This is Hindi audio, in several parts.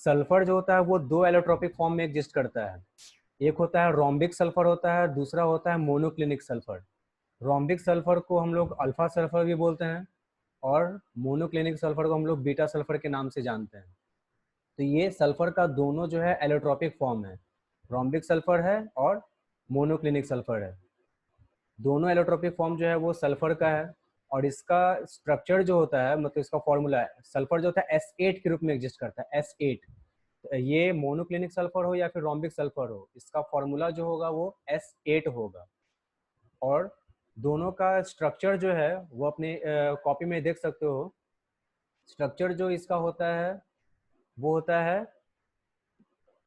सल्फर जो होता है वो दो एलोट्रोपिक फॉर्म में एग्जिस्ट करता है। एक होता है रोम्बिक सल्फर होता है, दूसरा होता है मोनोक्लिनिक सल्फर। रोम्बिक सल्फर को हम लोग अल्फा सल्फर भी बोलते हैं और मोनोक्लिनिक सल्फर को हम लोग बीटा सल्फर के नाम से जानते हैं। तो ये सल्फर का दोनों जो है एलोट्रोपिक फॉर्म है, रोम्बिक सल्फर है और मोनोक्लिनिक सल्फर है। दोनों एलोट्रोपिक फॉर्म जो है वो सल्फर का है और इसका स्ट्रक्चर जो होता है, मतलब इसका फॉर्मूला है, सल्फर जो होता है S8 के रूप में एग्जिस्ट करता है, S8। ये मोनोक्लिनिक सल्फर हो या फिर रोम्बिक सल्फर हो, इसका फॉर्मूला जो होगा वो S8 होगा। और दोनों का स्ट्रक्चर जो है वो अपने कॉपी में देख सकते हो। स्ट्रक्चर जो इसका होता है वो होता है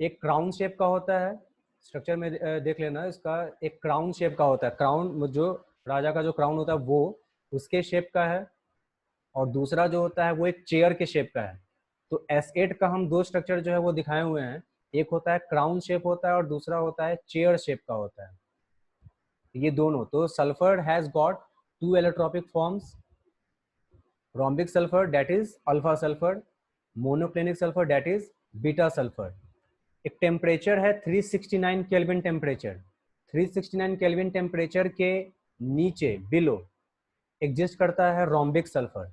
एक क्राउन शेप का होता है। स्ट्रक्चर में देख लेना, इसका एक क्राउन शेप का होता है। क्राउन जो राजा का जो क्राउन होता है वो उसके शेप का है, और दूसरा जो होता है वो एक चेयर के शेप का है। तो S8 का हम दो स्ट्रक्चर जो है वो दिखाए हुए हैं, एक होता है क्राउन शेप होता है और दूसरा होता है चेयर शेप का होता है। ये दोनों, तो sulphur has got two allotropic forms, rhombic sulphur that is alpha sulphur, monoclinic sulphur that is beta sulphur. एक टेम्परेचर है 369 केल्विन टेम्परेचर। 369 केल्विन टेम्परेचर के नीचे बिलो एग्जिस्ट करता है रोम्बिक सल्फर,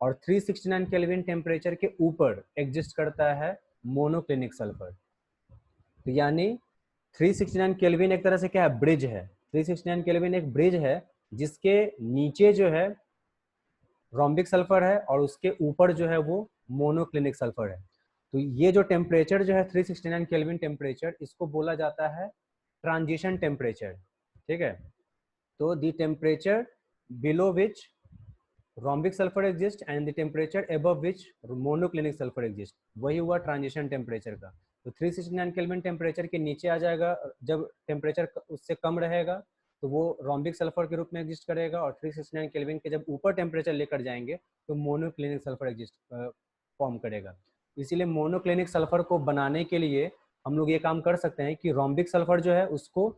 और 369 केल्विन टेम्परेचर के ऊपर एग्जिस्ट करता है मोनोक्लिनिक सल्फर। तो यानी 369 केल्विन एक तरह से क्या है, ब्रिज है। 369 केल्विन एक ब्रिज है जिसके नीचे जो है रोम्बिक सल्फर है और उसके ऊपर जो है वो मोनोक्लिनिक सल्फर है। तो ये जो टेम्परेचर जो है 369 केल्विन टेम्परेचर, इसको बोला जाता है ट्रांजिशन टेम्परेचर। ठीक है, तो the temperature below which rhombic sulphur exist and the temperature above which monoclinic sulphur exist, वही हुआ ट्रांजिशन टेम्परेचर का। तो 369 केल्विन टेम्परेचर के नीचे आ जाएगा, जब टेम्परेचर उससे कम रहेगा तो वो रोम्बिक सल्फर के रूप में एग्जिस्ट करेगा, और 369 केल्विन के जब ऊपर टेम्परेचर लेकर जाएंगे तो मोनोक्लिनिक सल्फर एग्जिस्ट फॉर्म करेगा। इसीलिए मोनोक्लिनिक सल्फर को बनाने के लिए हम लोग ये काम कर सकते हैं कि रोम्बिक सल्फर जो है उसको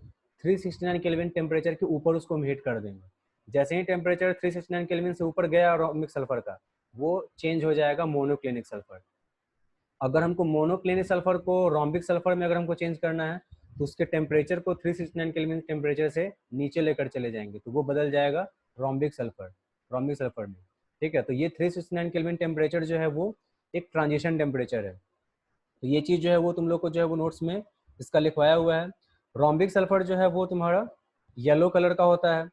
369 केल्विन टेम्परेचर के ऊपर उसको हम हीट कर देंगे। जैसे ही टेम्परेचर 369 केल्विन से ऊपर गया रोम्बिक सल्फर का, वो चेंज हो जाएगा मोनोक्लिनिक सल्फर। अगर हमको मोनोक्लिनिक सल्फर को रोम्बिक सल्फर में अगर हमको चेंज करना है तो उसके टेम्परेचर को 369 केल्विन टेम्परेचर से नीचे लेकर चले जाएंगे, तो वो बदल जाएगा रोम्बिक सल्फर, रोम्बिक सल्फर में। ठीक है, तो ये 369 केल्विन टेम्परेचर जो है वो एक ट्रांजिशन टेम्परेचर है। तो ये चीज़ जो है वो तुम लोग को जो है वो नोट्स में इसका लिखवाया हुआ है। रोम्बिक सल्फर जो है वो तुम्हारा येलो कलर का होता है।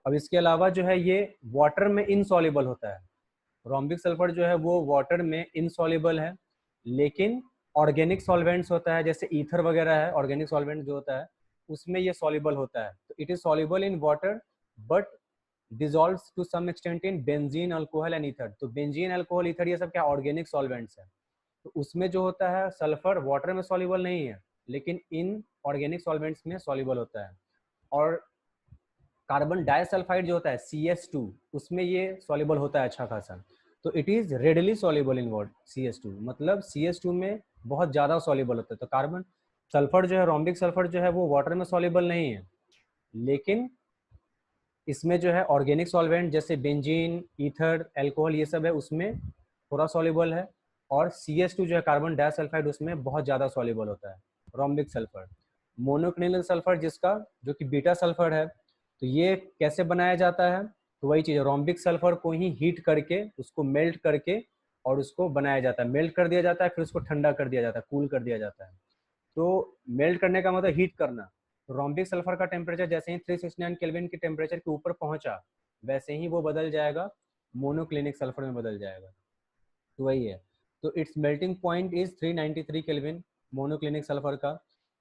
अब इसके अलावा जो है ये वाटर में इनसॉल्युबल होता है। रोम्बिक सल्फर जो है वो वाटर में इनसॉल्युबल है, लेकिन ऑर्गेनिक सॉल्वेंट्स होता है जैसे ईथर वगैरह है, ऑर्गेनिक सॉल्वेंट जो होता है उसमें ये सॉल्युबल होता है। तो it is soluble in water but dissolves to some extent in benzene, alcohol and ether. तो बेंजीन, अल्कोहल, ईथर ये सब क्या ऑर्गेनिक सॉल्वेंट्स है। तो उसमें जो होता है सल्फर वाटर में सॉल्युबल नहीं है, लेकिन इन ऑर्गेनिक सॉल्वेंट्स में सॉल्युबल होता है। और कार्बन डाइसल्फाइड जो होता है CS2, उसमें ये सॉल्युबल होता है अच्छा खासा। तो it is readily soluble in water, CS2 मतलब CS2 में बहुत ज़्यादा सॉल्युबल होता है। तो कार्बन सल्फर जो है, रोम्बिक सल्फर जो है वो वाटर में सॉल्युबल नहीं है, लेकिन इसमें जो है ऑर्गेनिक सॉल्वेंट जैसे बेंजीन, ईथर, अल्कोहल ये सब है उसमें थोड़ा सॉल्युबल है, और CS2 जो है कार्बन डाइसल्फाइड उसमें बहुत ज़्यादा सॉल्युबल होता है, रोम्बिक सल्फर। मोनोक्लिनिक सल्फर जिसका जो कि बीटा सल्फर है, तो ये कैसे बनाया जाता है, तो वही चीज़ है, रोम्बिक सल्फर को ही हीट करके उसको मेल्ट करके और उसको बनाया जाता है। मेल्ट कर दिया जाता है, फिर उसको ठंडा कर दिया जाता है, कूल कर दिया जाता है। तो मेल्ट करने का मतलब हीट करना। तो रोम्बिक सल्फर का टेम्परेचर जैसे ही 369 केल्विन के टेम्परेचर के ऊपर पहुंचा, वैसे ही वो बदल जाएगा, मोनोक्लिनिक सल्फर में बदल जाएगा। तो वही है, तो it's melting point is 393 kelvin monoclinic sulphur का।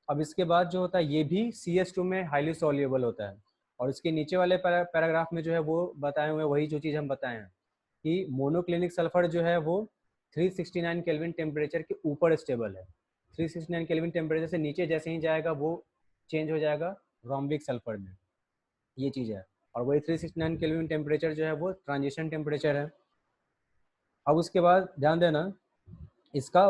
अब इसके बाद जो होता है ये भी CS2 में हाईली सॉल्युबल होता है, और इसके नीचे वाले पैराग्राफ में जो है वो बताए हुए वही जो चीज़ हम बताए हैं कि मोनोक्लिनिक सल्फर जो है वो 369 केल्विन टेम्परेचर के ऊपर स्टेबल है। 369 केल्विन टेम्परेचर से नीचे जैसे ही जाएगा वो चेंज हो जाएगा रोम्बिक सल्फर में, ये चीज़ है। और वही 369 केल्विन टेम्परेचर जो है वो ट्रांजिशन टेम्परेचर है। अब उसके बाद ध्यान देना, इसका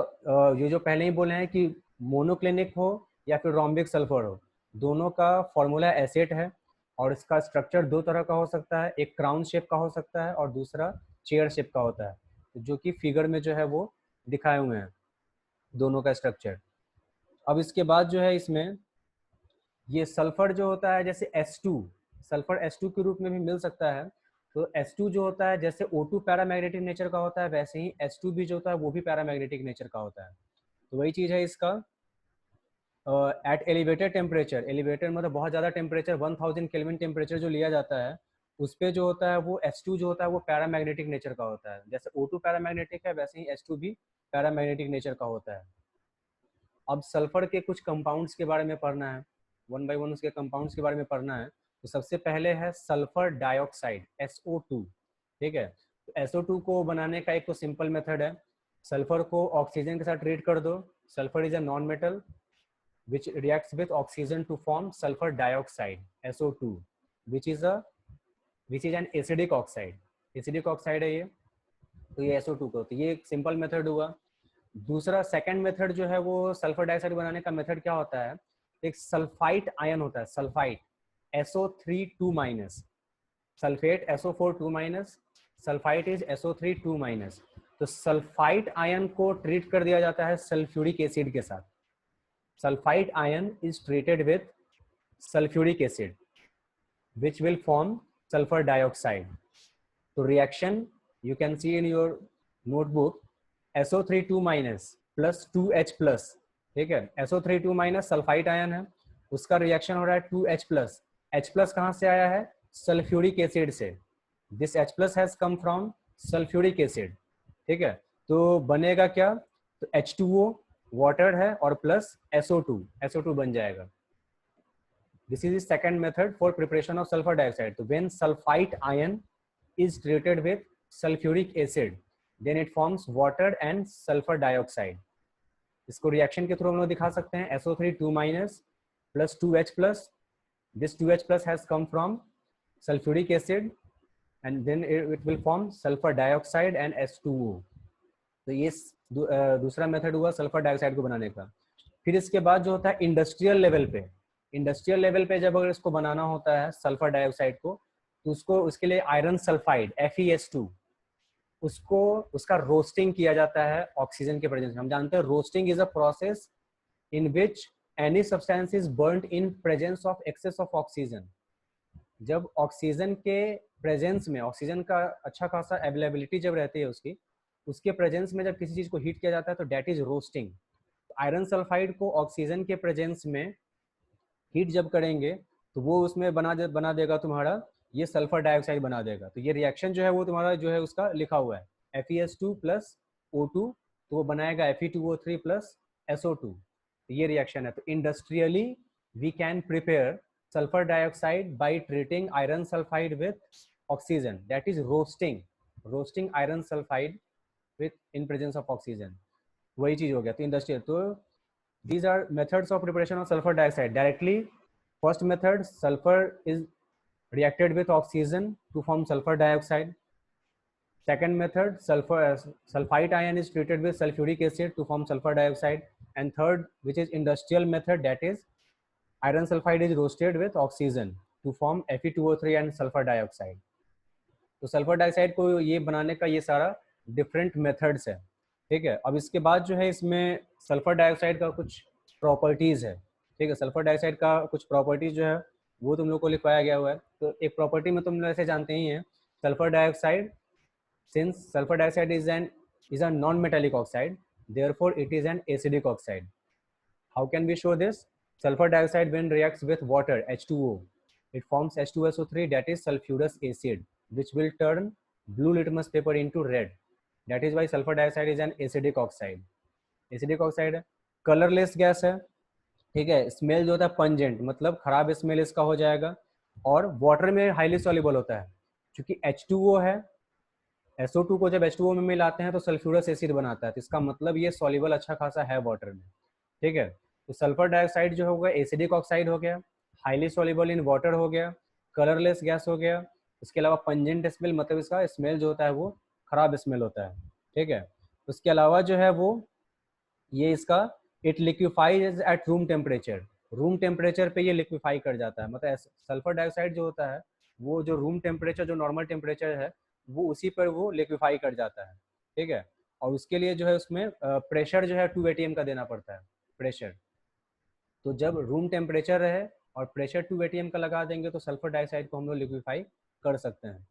ये जो पहले ही बोले हैं कि मोनोक्लिनिक हो या फिर रोम्बिक सल्फर हो, दोनों का फॉर्मूला एसेट है, और इसका स्ट्रक्चर दो तरह का हो सकता है, एक क्राउन शेप का हो सकता है और दूसरा चेयर शेप का होता है, जो कि फिगर में जो है वो दिखाए हुए हैं। दोनों का स्ट्रक्चर। अब इसके बाद जो है इसमें ये सल्फर जो होता है जैसे S2, सल्फर S2 के रूप में भी मिल सकता है। तो S2 जो होता है जैसे O2 पैरामैग्नेटिक नेचर का होता है, वैसे ही S2 भी जो होता है वो भी पैरामैग्नेटिक नेचर का होता है। तो वही चीज़ है इसका। एट एलिवेटेड टेम्परेचर, एलिवेटेड मतलब बहुत ज़्यादा टेम्परेचर, 1000 केल्विन टेम्परेचर जो लिया जाता है उस पर जो होता है वो S2 जो होता है वो पैरामैग्नेटिक नेचर का होता है। जैसे O2 पैरामैग्नेटिक है वैसे ही S2 भी पैरामैग्नेटिक नेचर का होता है। अब सल्फर के कुछ कंपाउंड्स के बारे में पढ़ना है, वन बाय वन उसके कंपाउंड्स के बारे में पढ़ना है। तो सबसे पहले है सल्फर डाइऑक्साइड SO2। ठीक है, तो SO2 को बनाने का एक तो सिंपल मेथड है, सल्फर को ऑक्सीजन के साथ ट्रीट कर दो। Sulphur is a non metal which reacts with oxygen to form sulfur dioxide SO2 which is an acidic oxide, acidic oxide है ये। तो ये SO2 को, तो ये एक सिंपल मेथड हुआ। दूसरा सेकंड मेथड जो है वो सल्फर डाइऑक्साइड बनाने का मेथड क्या होता है, एक सल्फाइट आयन होता है, sulphite SO3 2 minus, sulphate SO4 2 minus, sulphite is SO3 2 minus. तो सल्फाइट आयन को ट्रीट कर दिया जाता है सल्फ्यूरिक एसिड के साथ। Sulphite ion is treated with sulfuric acid which will form sulfur dioxide. So reaction you can see in your notebook, SO3 2 minus plus 2H plus, ठीक है, SO3 2 minus सल्फाइट आयन है, उसका रिएक्शन हो रहा है 2H plus। H plus कहाँ से आया है, सल्फ्यूरिक एसिड से। This H plus has come from sulphuric acid. ठीक है, तो बनेगा क्या, तो H2O वाटर है और प्लस SO2 बन जाएगा। This is the second method for preparation of sulfur dioxide. So when sulfite ion is treated with sulfuric acid, then it forms water and sulfur dioxide. इसको रिएक्शन के थ्रू हम लोग दिखा सकते हैं, SO3 2 minus plus 2H plus. This 2H plus has come from sulfuric acid and then it will form sulfur dioxide and H2O. तो ये दूसरा मेथड हुआ सल्फर डाइऑक्साइड को बनाने का। फिर इसके बाद जो होता है इंडस्ट्रियल लेवल पे, इंडस्ट्रियल लेवल पे जब अगर इसको बनाना होता है सल्फर डाइऑक्साइड को, तो उसको उसके लिए आयरन सल्फाइड FeS2 उसको उसका रोस्टिंग किया जाता है ऑक्सीजन के प्रेजेंस में। हम जानते हैं roasting is a process in which any substance is burned in presence of excess of oxygen. जब ऑक्सीजन के प्रेजेंस में, ऑक्सीजन का अच्छा खासा अवेलेबिलिटी जब रहती है उसकी, उसके प्रेजेंस में जब किसी चीज को हीट किया जाता है तो that is roasting. Iron sulphide को ऑक्सीजन के प्रेजेंस में हीट जब करेंगे तो वो उसमें बना देगा तुम्हारा ये सल्फर डाइऑक्साइड बना देगा। तो ये रिएक्शन जो है वो तुम्हारा जो है उसका लिखा हुआ है FeS2 प्लस O2, तो वो बनाएगा Fe2O3 प्लस SO2। तो ये रिएक्शन है। तो industrially we can prepare sulfur dioxide by treating iron sulfide with oxygen, that is roasting iron sulfide with in presence of oxygen। वही चीज हो गया। तो इंडस्ट्रियल, तो these are methods of preparation of sulfur dioxide directly। first method, sulfur is reacted with oxygen to form sulfur dioxide। second method, sulfite ion is treated with sulfuric acid to form sulfur dioxide। and third, which is industrial method, that is iron sulfide is roasted with oxygen to form Fe2O3 and sulfur dioxide। तो सल्फर डाइऑक्साइड को ये बनाने का ये सारा डिफरेंट मेथड्स है। ठीक है, अब इसके बाद जो है इसमें सल्फर डाइऑक्साइड का कुछ प्रॉपर्टीज है। ठीक है, सल्फर डाइऑक्साइड का कुछ प्रॉपर्टीज जो है वो तुम लोग को लिखवाया गया हुआ है। तो एक प्रॉपर्टी में तुम लोग ऐसे जानते ही हैं, sulphur dioxide, since sulphur dioxide is a non metallic oxide, therefore it is an acidic oxide. How can we show this? Sulfur dioxide when reacts with water H2O, it forms H2SO3, that is sulfurous acid, which will turn blue litmus paper into red। That is why sulfur dioxide is an acidic oxide। Acidic oxide है, कलरलेस गैस है। ठीक है, स्मेल जो होता है पंजेंट, मतलब खराब स्मेल इसका हो जाएगा, और वाटर में हाईली सॉल्युबल होता है। क्योंकि H2O है, SO2 को जब H2O में मिलाते हैं तो सल्फ्यूरस एसिड बनाता है, तो इसका मतलब ये सॉल्युबल अच्छा खासा है वाटर में। ठीक है, तो सल्फर डाइऑक्साइड जो होगा एसिडिक ऑक्साइड हो गया, हाईली सॉल्युबल इन वाटर हो गया, कलरलेस गैस हो गया। इसके अलावा पंजेंट स्मेल, मतलब इसका स्मेल जो होता है वो खराब स्मेल होता है। ठीक है, उसके अलावा जो है वो ये इसका it liquefies at room temperature, room temperature पे ये लिक्विफाई कर जाता है। मतलब सल्फर डाइऑक्साइड जो होता है वो जो रूम टेम्परेचर, जो नॉर्मल टेम्परेचर है, वो उसी पर वो लिक्विफाई कर जाता है। ठीक है, और उसके लिए जो है उसमें प्रेशर जो है 2 atm का देना पड़ता है, प्रेशर। तो जब रूम टेम्परेचर रहे और प्रेशर 2 atm का लगा देंगे तो सल्फर डाइऑक्साइड को हम लोग लिक्विफाई कर सकते हैं,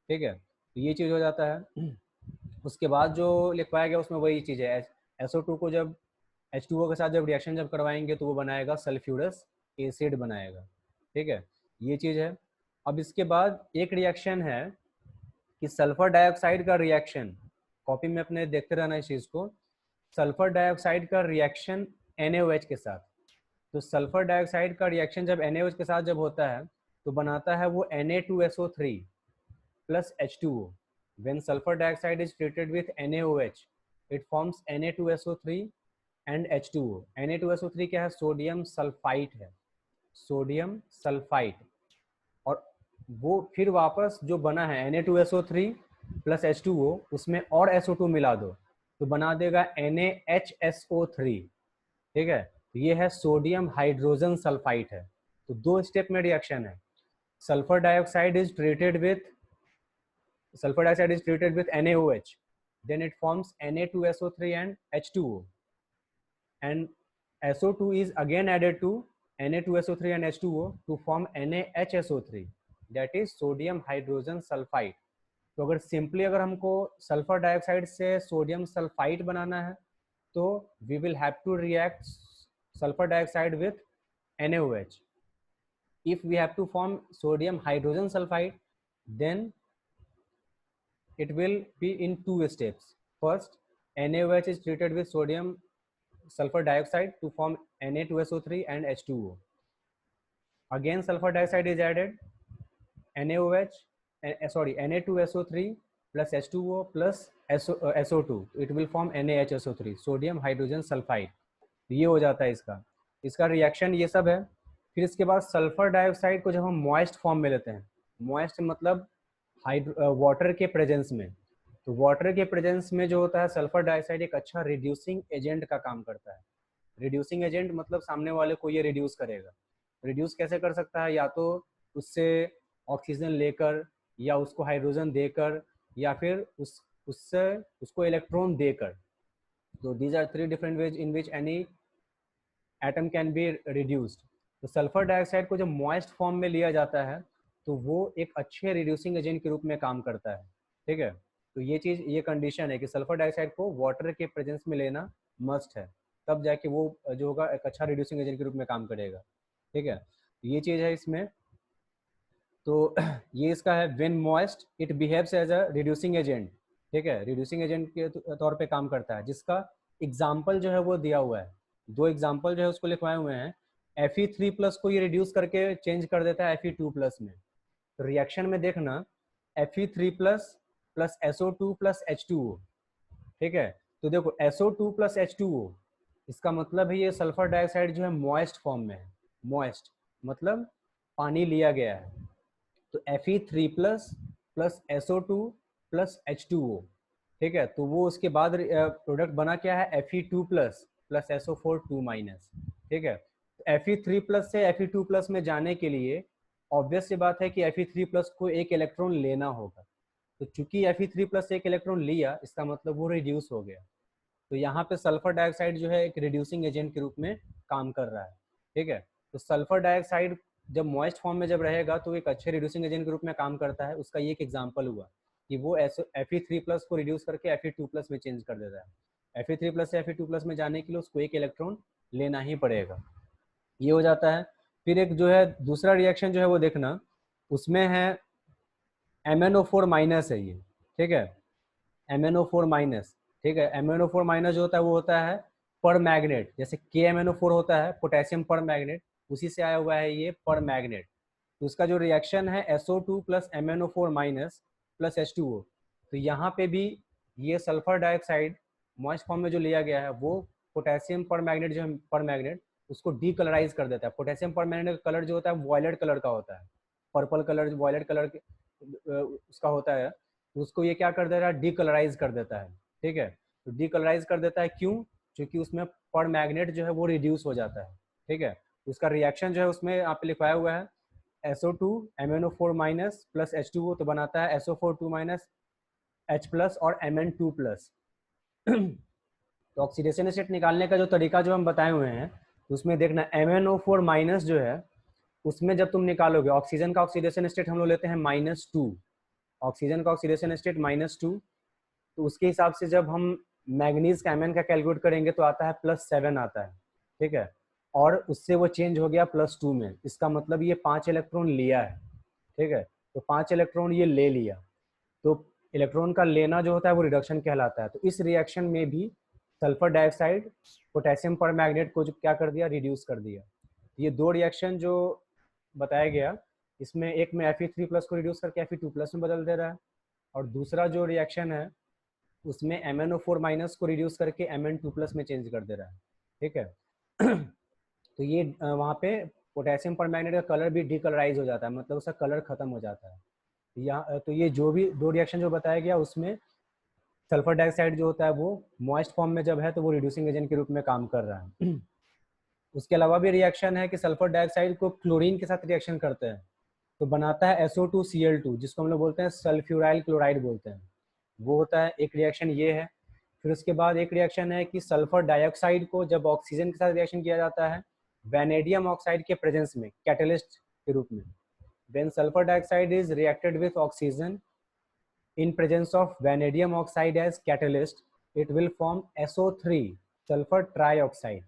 ठीक है। तो ये चीज़ हो जाता है। उसके बाद जो लिखवाया गया उसमें वही चीज़ है, SO2 को जब H2O के साथ जब रिएक्शन जब करवाएंगे तो वो बनाएगा सल्फ्यूरस एसिड बनाएगा, ठीक है। ये चीज़ है। अब इसके बाद एक रिएक्शन है कि सल्फर डाइऑक्साइड का रिएक्शन, कॉपी में अपने देखते रहना इस चीज़ को, सल्फर डाइऑक्साइड का रिएक्शन NaOH के साथ। तो सल्फर डाइऑक्साइड का रिएक्शन जब NaOH के साथ जब होता है तो बनाता है वो Na2SO3 plus H2O. When sulfur dioxide is treated with NaOH, it forms Na2SO3 and H2O. Na2SO3 क्या है? सोडियम सल्फाइट है, सोडियम सल्फाइट। और वो फिर वापस जो बना है Na2SO3 प्लस H2O, उसमें और SO2 मिला दो तो बना देगा NaHSO3, ठीक है। ये है सोडियम हाइड्रोजन सल्फाइट है। तो 2 स्टेप में रिएक्शन है। Sulphur dioxide is treated with sulfur dioxide is treated with NaOH, then it forms Na2SO3 and H2O, and SO2 is again added to Na2SO3 and H2O to form NaHSO3, that is sodium hydrogen sulfide. तो अगर सिंपली अगर हमको सल्फर डाइऑक्साइड से सोडियम सल्फाइड बनाना है तो we will have to react sulphur dioxide with NaOH. If we have to form sodium hydrogen sulfide, then it will be in 2 steps. First, NaOH is treated with sodium sulfur dioxide to form Na2SO3 and H2O. Again, sulfur dioxide is added, Na2SO3 plus H2O plus SO2. It will form NaHSO3, sodium hydrogen sulfide. ये हो जाता है इसका रिएक्शन ये सब है। फिर इसके बाद सल्फर डाइऑक्साइड को जब हम मॉइस्ट फॉर्म में लेते हैं, मॉइस्ट मतलब वाटर के प्रेजेंस में, तो वाटर के प्रेजेंस में जो होता है सल्फर डाइऑक्साइड एक अच्छा रिड्यूसिंग एजेंट का काम करता है। रिड्यूसिंग एजेंट मतलब सामने वाले को ये रिड्यूस करेगा। रिड्यूस कैसे कर सकता है? या तो उससे ऑक्सीजन लेकर, या उसको हाइड्रोजन देकर, या फिर उससे उसको इलेक्ट्रॉन देकर। तो these are 3 different ways in which any atom can be reduced. तो सल्फर डाइऑक्साइड को जब मॉइस्ट फॉर्म में लिया जाता है तो वो एक अच्छे रिड्यूसिंग एजेंट के रूप में काम करता है, ठीक है। तो ये चीज़, ये कंडीशन है कि सल्फर डाइऑक्साइड को वाटर के प्रेजेंस में लेना मस्ट है, तब जाके वो जो होगा एक अच्छा रिड्यूसिंग एजेंट के रूप में काम करेगा, ठीक है। ये चीज़ है इसमें। तो ये इसका है, when moist it behaves as a reducing agent, ठीक है, रिड्यूसिंग एजेंट के तौर पे काम करता है। जिसका एग्जाम्पल जो है वो दिया हुआ है, 2 एग्जाम्पल जो है उसको लिखवाए हुए हैं। Fe3+ को ये रिड्यूस करके चेंज कर देता है Fe2+ में। तो रिएक्शन में देखना Fe3+ plus SO2 plus H2O, ठीक है। तो देखो SO2 प्लस H2O, इसका मतलब है ये सल्फर डाइऑक्साइड जो है मॉइस्ट फॉर्म में है। मॉइस्ट मतलब पानी लिया गया है। तो Fe3+ plus SO2 plus H2O, ठीक है। तो वो उसके बाद प्रोडक्ट बना क्या है? Fe2+ प्लस SO4 2-, ठीक है। Fe3+ से Fe2+ में जाने के लिए ऑब्वियस सी बात है कि Fe3+ को एक इलेक्ट्रॉन लेना होगा। तो चूंकि Fe3+ एक इलेक्ट्रॉन लिया, इसका मतलब वो रिड्यूस हो गया। तो यहाँ पे सल्फर डाइऑक्साइड जो है एक रिड्यूसिंग एजेंट के रूप में काम कर रहा है, ठीक है। तो सल्फर डाइऑक्साइड जब मॉइस्ट फॉर्म में जब रहेगा तो एक अच्छे रिड्यूसिंग एजेंट के रूप में काम करता है। उसका ये एक एग्जांपल हुआ कि वो Fe3+ को रिड्यूस करके Fe2+ में चेंज कर देता है। Fe3+ से Fe2+ में जाने के लिए उसको एक इलेक्ट्रॉन लेना ही पड़ेगा, ये हो जाता है। फिर एक जो है दूसरा रिएक्शन जो है वो देखना, उसमें है MnO4- है ये, ठीक है। MnO4-, ठीक है। MnO4- जो होता है वो होता है पर मैग्नेट, जैसे KMnO4 होता है पोटेशियम पर मैग्नेट, उसी से आया हुआ है ये पर मैग्नेट। तो उसका जो रिएक्शन है SO2 plus MnO4- plus H2O। तो यहाँ पे भी ये सल्फर डाइऑक्साइड मॉइस्ट फॉर्म में जो लिया गया है वो पोटेशियम पर मैग्नेट जो है पर मैग्नेट उसको डीकलराइज कर देता है। पोटेशियम पर मैग्नेट का कलर जो होता है वॉयलेट कलर का होता है, पर्पल कलर वॉयलेट कलर उसका होता है। उसको ये क्या कर देता है? डीकलराइज कर देता है, ठीक है। तो डीकलराइज कर देता है क्यों? क्योंकि उसमें पर मैग्नेट जो है वो रिड्यूस हो जाता है, ठीक है। उसका रिएक्शन जो है उसमें आप लिखवाया हुआ है SO2 MnO4- प्लस H2O, तो बनाता है SO4 2- H+ और Mn2+, तो ऑक्सीडेशन स्टेट निकालने का जो तरीका जो हम बताए हुए हैं, उसमें देखना MnO4 माइनस जो है, उसमें जब तुम निकालोगे ऑक्सीजन का ऑक्सीडेशन स्टेट हम लोग लेते हैं -2, ऑक्सीजन का ऑक्सीडेशन स्टेट -2, तो उसके हिसाब से जब हम मैग्नीज का Mn का कैलकुलेट करेंगे तो आता है +7 आता है, ठीक है, और उससे वो चेंज हो गया +2 में, इसका मतलब ये 5 इलेक्ट्रॉन लिया है, ठीक है, तो 5 इलेक्ट्रॉन ये ले लिया, तो इलेक्ट्रॉन का लेना जो होता है वो रिडक्शन कहलाता है। तो इस रिएक्शन में भी सल्फर डाइऑक्साइड पोटेशियम पर मैग्नेट को जो क्या कर दिया, रिड्यूस कर दिया। ये दो रिएक्शन जो बताया गया, इसमें एक में Fe3+ को रिड्यूस करके Fe2+ में बदल दे रहा है, और दूसरा जो रिएक्शन है उसमें MnO4- को रिड्यूस करके Mn2+ में चेंज कर दे रहा है, ठीक है। तो ये वहाँ पे पोटेशियम पर मैग्नेट का कलर भी डिकलराइज हो जाता है, मतलब उसका कलर खत्म हो जाता है। यहाँ तो ये जो भी दो रिएक्शन जो बताया गया उसमें सल्फर डाइऑक्साइड जो होता है वो मॉइस्ट फॉर्म में जब है तो वो रिड्यूसिंग एजेंट के रूप में काम कर रहा है। उसके अलावा भी रिएक्शन है कि सल्फर डाइऑक्साइड को क्लोरीन के साथ रिएक्शन करते हैं तो बनाता है SO2Cl2, जिसको हम लोग बोलते हैं सल्फ्यूराइल क्लोराइड बोलते हैं, वो होता है एक रिएक्शन ये है। फिर उसके बाद एक रिएक्शन है कि सल्फर डाइऑक्साइड को जब ऑक्सीजन के साथ रिएक्शन किया जाता है वैनेडियम ऑक्साइड के प्रेजेंस में कैटलिस्ट के रूप में, when sulphur dioxide is reacted with oxygen in presence of vanadium oxide as catalyst, it will form SO3 sulfur trioxide.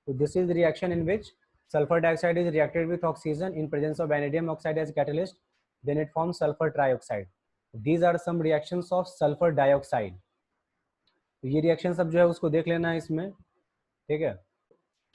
So this is the reaction in which sulfur dioxide is reacted with oxygen in presence of vanadium oxide as catalyst, then it forms sulfur trioxide. These are some reactions of sulfur dioxide. तो ये रिएक्शन सब जो है उसको देख लेना है इसमें, ठीक है।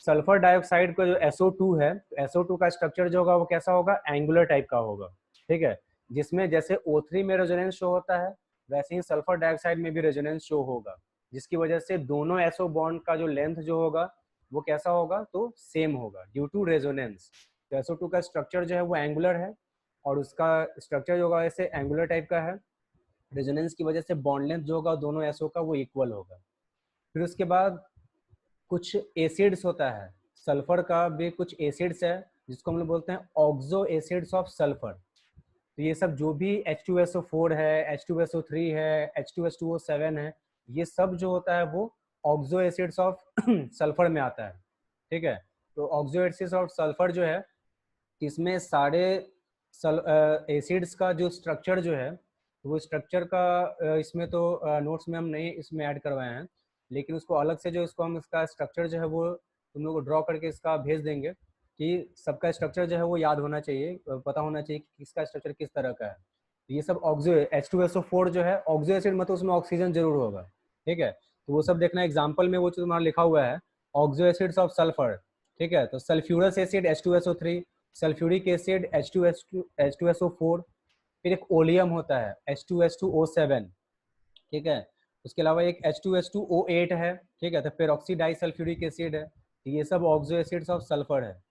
सल्फर डाइऑक्साइड का जो SO2 है, SO2 का स्ट्रक्चर जो होगा वो कैसा होगा, एंगुलर टाइप का होगा, ठीक है, जिसमें जैसे O3 में रेजोनेंस शो होता है वैसे ही सल्फर डाइऑक्साइड में भी रेजोनेंस शो होगा, जिसकी वजह से दोनों SO बॉन्ड का जो लेंथ जो होगा वो कैसा होगा, तो सेम होगा ड्यू टू रेजोनेंस। तो SO2 का स्ट्रक्चर जो है वो एंगुलर है और उसका स्ट्रक्चर जो होगा ऐसे एंगुलर टाइप का है, रेजोनेंस की वजह से बॉन्ड लेंथ जो होगा दोनों SO का वो इक्वल होगा। फिर उसके बाद कुछ एसिड्स होता है, सल्फर का भी कुछ एसिड्स है जिसको हम लोग बोलते हैं ऑक्सो एसिड्स ऑफ सल्फर। तो ये सब जो भी H2SO4 है, H2SO3 है, H2S2O7 है, ये सब जो होता है वो ऑक्सो एसिड्स ऑफ सल्फर में आता है, ठीक है। तो ऑक्सो एसिड्स ऑफ सल्फर जो है इसमें सारे एसिड्स का जो स्ट्रक्चर जो है वो स्ट्रक्चर का इसमें तो नोट्स में हम नहीं इसमें ऐड करवाए हैं, लेकिन उसको अलग से जो इसको हम इसका स्ट्रक्चर जो है वो तुम लोग को ड्रॉ करके इसका भेज देंगे कि सबका स्ट्रक्चर जो है वो याद होना चाहिए, पता होना चाहिए कि किसका स्ट्रक्चर किस तरह का है। तो ये सब ऑक्सो H2SO4 जो है ऑक्सो एसिड, मतलब उसमें ऑक्सीजन जरूर होगा, ठीक है। तो वो सब देखना एग्जाम्पल में वो जो तुम्हारा लिखा हुआ है ऑक्सो एसिड्स ऑफ सल्फर, ठीक है। तो sulphurous acid H2SO3, sulphuric acid H2SO4, फिर एक ओलियम होता है H2S2O7, ठीक है। उसके अलावा एक H2S2O8 है, ठीक है। तो पेरोक्सी डाई सल्फ्यूरिक एसिड है। तो ये सब ऑक्सो एसिड्स ऑफ सल्फर है,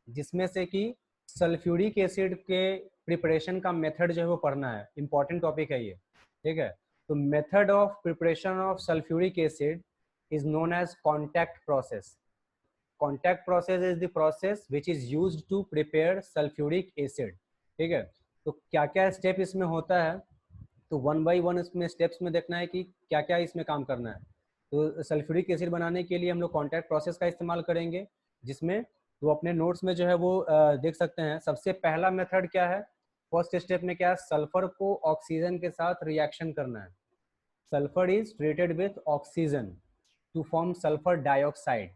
जिसमें से कि सल्फ्यूरिक एसिड के प्रिपरेशन का मेथड जो है वो पढ़ना है, इंपॉर्टेंट टॉपिक है ये, ठीक है। तो method of preparation of sulphuric acid is known as contact process. Contact process is the process which is used to prepare sulphuric acid, ठीक है। तो क्या क्या स्टेप इसमें होता है, तो 1 बाई 1 इसमें स्टेप्स में देखना है कि क्या क्या इसमें काम करना है। तो सल्फ्यूरिक एसिड बनाने के लिए हम लोग कॉन्टैक्ट प्रोसेस का इस्तेमाल करेंगे, जिसमें तो अपने नोट्स में जो है वो देख सकते हैं। सबसे पहला मेथड क्या है, फर्स्ट स्टेप में क्या है, सल्फर को ऑक्सीजन के साथ रिएक्शन करना है। Sulphur is treated with oxygen to form sulphur dioxide,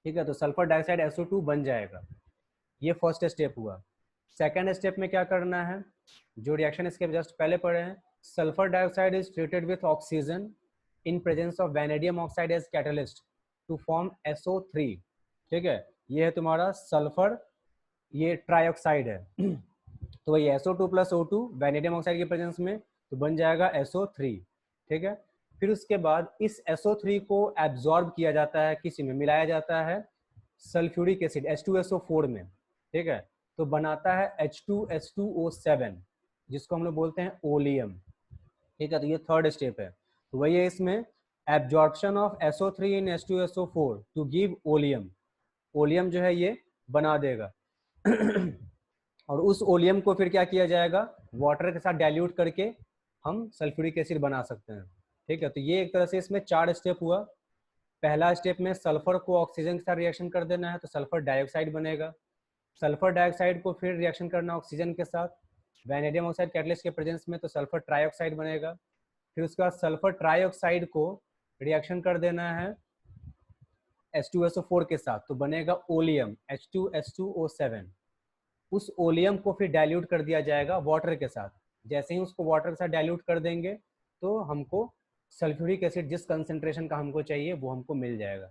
ठीक है। तो सल्फर डाइऑक्साइड SO2 बन जाएगा, ये फर्स्ट स्टेप हुआ। सेकेंड स्टेप में क्या करना है, जो रिएक्शन इसके जस्ट पहले पढ़े हैं, sulphur dioxide is treated with oxygen in presence of vanadium oxide as catalyst to form SO3, ठीक है। ये है तुम्हारा सल्फर, ये ट्राइऑक्साइड है। तो ये SO2+O2 वैनेडियम ऑक्साइड के प्रेजेंस में तो बन जाएगा SO3, ठीक है। फिर उसके बाद इस SO3 को एब्जॉर्ब किया जाता है, किसी में मिलाया जाता है सल्फ्यूरिक एसिड H2SO4 में, ठीक है। तो बनाता है H2S2O7, जिसको हम लोग बोलते हैं ओलियम, ठीक है। तो ये थर्ड स्टेप है। तो वही है इसमें absorption of SO3 in H2SO4 to give oleum. Oleum जो है ये बना देगा। और उस ओलियम को फिर क्या किया जाएगा, वाटर के साथ डाइल्यूट करके हम सल्फ्यूरिक एसिड बना सकते हैं, ठीक है, तो ये एक तरह से इसमें 4 स्टेप हुआ। पहला स्टेप में सल्फर को ऑक्सीजन के साथ रिएक्शन कर देना है, तो सल्फर डाइऑक्साइड बनेगा। सल्फर डाइऑक्साइड को फिर रिएक्शन करना ऑक्सीजन के साथ, वैनेडियम ऑक्साइड कैटलिस्ट के प्रेजेंस में, तो सल्फर ट्राइऑक्साइड बनेगा। फिर उसके बाद सल्फर ट्राइऑक्साइड को रिएक्शन कर देना है H2SO4 के साथ, तो बनेगा ओलियम H2S2O7। उस ओलियम को फिर डाइल्यूट कर दिया जाएगा वाटर के साथ। जैसे ही उसको वाटर के साथ डाइल्यूट कर देंगे तो हमको सल्फ्यूरिक एसिड जिस कंसंट्रेशन का हमको चाहिए वो हमको मिल जाएगा।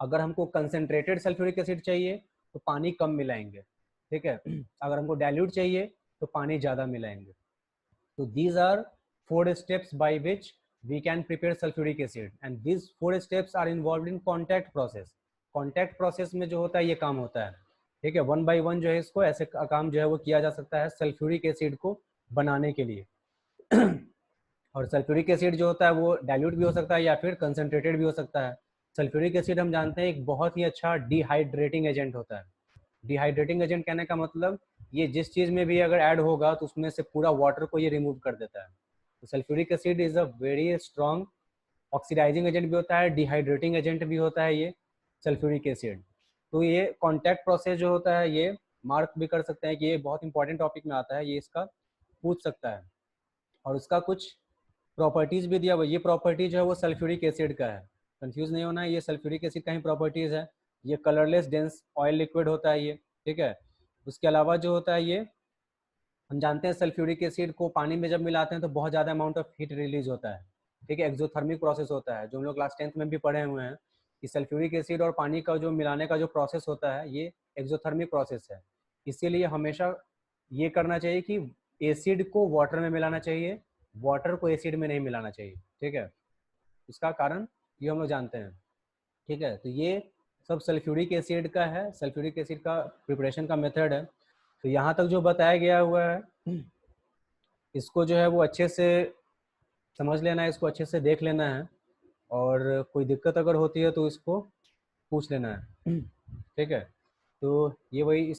अगर हमको कंसंट्रेटेड सल्फ्यूरिक एसिड चाहिए तो पानी कम मिलाएंगे, ठीक है। अगर हमको डाइल्यूट चाहिए तो पानी ज़्यादा मिलाएंगे। तो these are 4 steps by which we can prepare sulfuric acid, and these 4 steps are involved in contact process. contact process में जो होता है ये काम होता है, ठीक है। 1 by 1 जो है इसको ऐसे काम जो है वो किया जा सकता है सल्फ्यूरिक एसिड को बनाने के लिए। और सल्फ्यूरिक एसिड जो होता है वो डाइल्यूट भी हो सकता है या फिर कंसनट्रेटेड भी हो सकता है। सल्फ्यूरिक एसिड हम जानते हैं एक बहुत ही अच्छा डिहाइड्रेटिंग एजेंट होता है। डिहाइड्रेटिंग एजेंट कहने का मतलब ये जिस चीज़ में भी अगर ऐड होगा तो उसमें से पूरा वाटर को ये रिमूव कर देता है। तो sulphuric acid is a very strong oxidising agent भी होता है, डिहाइड्रेटिंग एजेंट भी होता है ये सल्फ्यूरिक एसिड। तो ये कॉन्टैक्ट प्रोसेस जो होता है ये मार्क भी कर सकते हैं कि ये बहुत इंपॉर्टेंट टॉपिक में आता है, ये इसका पूछ सकता है। और उसका कुछ प्रॉपर्टीज़ भी दिया हुआ, ये प्रॉपर्टी जो है वो सल्फ्यूरिक एसिड का है, कंफ्यूज नहीं होना, ये सल्फ्यूरिक एसिड का ही प्रॉपर्टीज़ है। ये कलरलेस डेंस ऑयल लिक्विड होता है ये, ठीक है। उसके अलावा जो होता है ये हम जानते हैं सल्फ्यूरिक एसिड को पानी में जब मिलाते हैं तो बहुत ज़्यादा अमाउंट ऑफ हीट रिलीज होता है, ठीक है। एक्सोथर्मिक प्रोसेस होता है जो हम लोग क्लास 10th में भी पढ़े हुए हैं कि सल्फ्यूरिक एसिड और पानी का जो मिलाने का जो प्रोसेस होता है ये एक्सोथर्मिक प्रोसेस है। इसीलिए हमेशा ये करना चाहिए कि एसिड को वाटर में मिलाना चाहिए, वाटर को एसिड में नहीं मिलाना चाहिए, ठीक है। इसका कारण ये हम लोग जानते हैं, ठीक है। तो ये सब सल्फ्यूरिक एसिड का है, सल्फ्यूरिक एसिड का प्रिपरेशन का मेथड है। तो यहाँ तक जो बताया गया हुआ है इसको जो है वो अच्छे से समझ लेना है, इसको अच्छे से देख लेना है, और कोई दिक्कत अगर होती है तो इसको पूछ लेना है, ठीक है। तो ये वही